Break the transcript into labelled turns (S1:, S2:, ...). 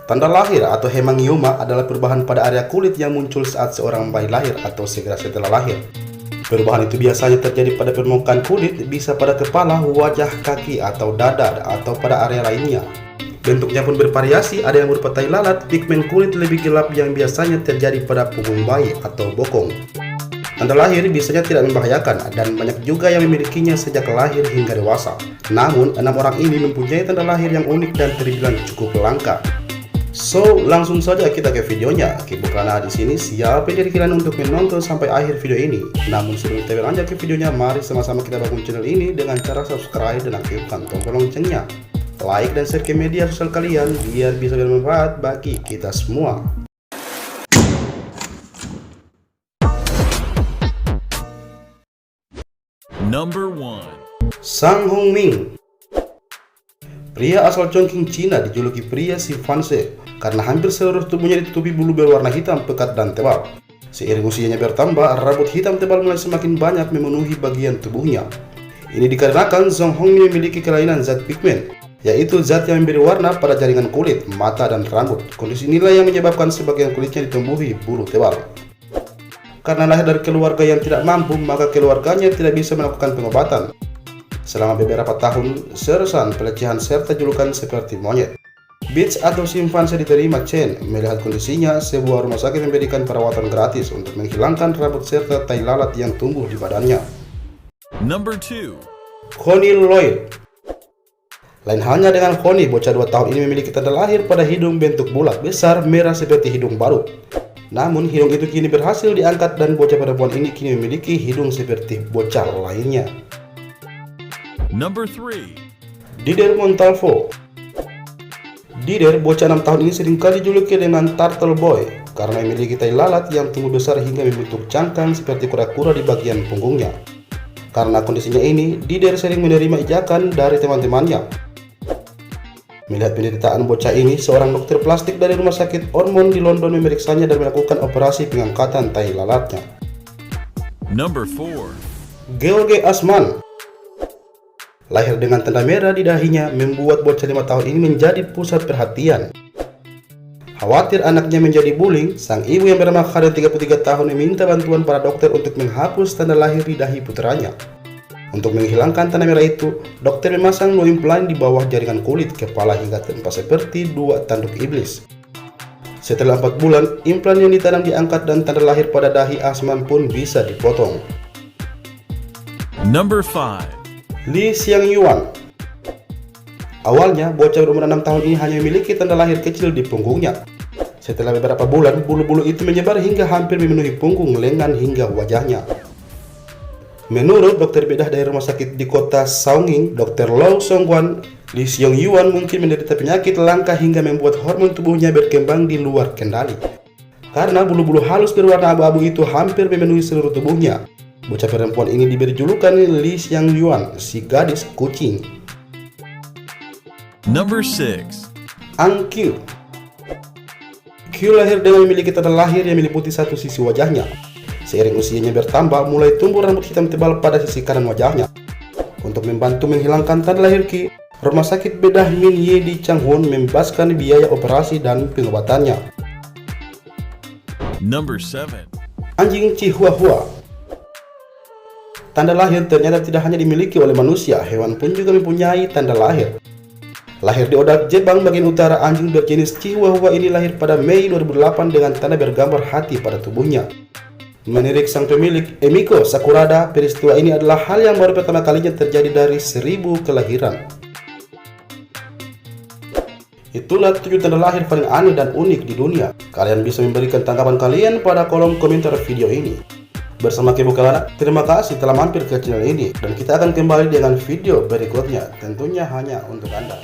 S1: Tanda lahir atau hemangioma adalah perubahan pada area kulit yang muncul saat seorang bayi lahir atau segera setelah lahir. Perubahan itu biasanya terjadi pada permukaan kulit, bisa pada kepala, wajah, kaki, atau dada, atau pada area lainnya. Bentuknya pun bervariasi, ada yang berupa tai lalat, pigmen kulit lebih gelap yang biasanya terjadi pada punggung bayi atau bokong. Tanda lahir biasanya tidak membahayakan dan banyak juga yang memilikinya sejak lahir hingga dewasa. Namun, 6 orang ini mempunyai tanda lahir yang unik dan terbilang cukup langka. So, langsung saja kita ke videonya. Kibuklana di sini siap diri kalian untuk menonton sampai akhir video ini. Namun sebelum kita berlanjut ke videonya, mari sama-sama kita bangun channel ini dengan cara subscribe dan aktifkan tombol loncengnya. Like dan share ke media sosial kalian biar bisa bermanfaat bagi kita semua.
S2: Number 1.
S1: Sang Hongming. Pria asal Chongqing, Cina dijuluki pria simpanse karena hampir seluruh tubuhnya ditutupi bulu berwarna hitam pekat dan tebal. Seiring usianya bertambah, rambut hitam tebal mulai semakin banyak memenuhi bagian tubuhnya. Ini dikarenakan Sang Hongming memiliki kelainan zat pigmen, yaitu zat yang memberi warna pada jaringan kulit, mata, dan rambut. Kondisi inilah yang menyebabkan sebagian kulitnya ditumbuhi bulu tebal. Karena lahir dari keluarga yang tidak mampu, maka keluarganya tidak bisa melakukan pengobatan. Selama beberapa tahun, sersan, pelecehan, serta julukan seperti monyet. Bitch atau simpanse diterima Chen. Melihat kondisinya, sebuah rumah sakit memberikan perawatan gratis untuk menghilangkan rambut serta tai lalat yang tumbuh di badannya.
S2: Number 2.
S1: Connie Lloyd. Lain halnya dengan Connie, bocah 2 tahun ini memiliki tanda lahir pada hidung bentuk bulat, besar, merah seperti hidung baru. Namun, hidung itu kini berhasil diangkat dan bocah perempuan ini kini memiliki hidung seperti bocah lainnya.
S2: Number 3.
S1: Dider Montalvo. Dider, bocah 6 tahun ini seringkali dijuluki dengan Turtle Boy karena memiliki tai lalat yang tumbuh besar hingga membentuk cangkang seperti kura-kura di bagian punggungnya. Karena kondisinya ini, Dider sering menerima ejakan dari teman-temannya. Melihat penderitaan bocah ini, seorang dokter plastik dari rumah sakit Ormond di London memeriksanya dan melakukan operasi pengangkatan tai lalatnya.
S2: Number 4.
S1: George Asman. Lahir dengan tanda merah di dahinya membuat bocah 5 tahun ini menjadi pusat perhatian. Khawatir anaknya menjadi bullying, sang ibu yang bernama Karen 33 tahun meminta bantuan para dokter untuk menghapus tanda lahir di dahi putranya. Untuk menghilangkan tanda merah itu, dokter memasang 2 implan di bawah jaringan kulit, kepala hingga tempat seperti 2 tanduk iblis. Setelah 4 bulan, implan yang ditanam diangkat dan tanda lahir pada dahi Asman pun bisa dipotong.
S2: Number 5.
S1: Lee Xiangyuan. Awalnya, bocah berumur 6 tahun ini hanya memiliki tanda lahir kecil di punggungnya. Setelah beberapa bulan, bulu-bulu itu menyebar hingga hampir memenuhi punggung, lengan, hingga wajahnya. Menurut dokter bedah dari rumah sakit di kota Shaoxing, Dr. Lau Songguan, Lee Xiangyuan mungkin menderita penyakit langka hingga membuat hormon tubuhnya berkembang di luar kendali. Karena bulu-bulu halus berwarna abu-abu itu hampir memenuhi seluruh tubuhnya, bocah perempuan ini diberi julukan Lee Xiangyuan, si gadis kucing.
S2: Number 6.
S1: Ang Q. Q lahir dengan memiliki tanda lahir yang meliputi satu sisi wajahnya. Seiring usianya bertambah, mulai tumbuh rambut hitam tebal pada sisi kanan wajahnya. Untuk membantu menghilangkan tanda lahir Q, rumah sakit bedah Min Ye di Changwon membebaskan biaya operasi dan pengobatannya.
S2: Number 7.
S1: Anjing Chihuahua. Tanda lahir ternyata tidak hanya dimiliki oleh manusia, hewan pun juga mempunyai tanda lahir. Lahir di Odak, Jepang bagian utara, anjing berjenis Chihuahua ini lahir pada Mei 2008 dengan tanda bergambar hati pada tubuhnya. Menurut sang pemilik, Emiko Sakurada, peristiwa ini adalah hal yang baru pertama kalinya terjadi dari 1000 kelahiran. Itulah 7 tanda lahir paling aneh dan unik di dunia. Kalian bisa memberikan tanggapan kalian pada kolom komentar video ini. Bersama Kibuklana, terima kasih telah mampir ke channel ini dan kita akan kembali dengan video berikutnya, tentunya hanya untuk Anda.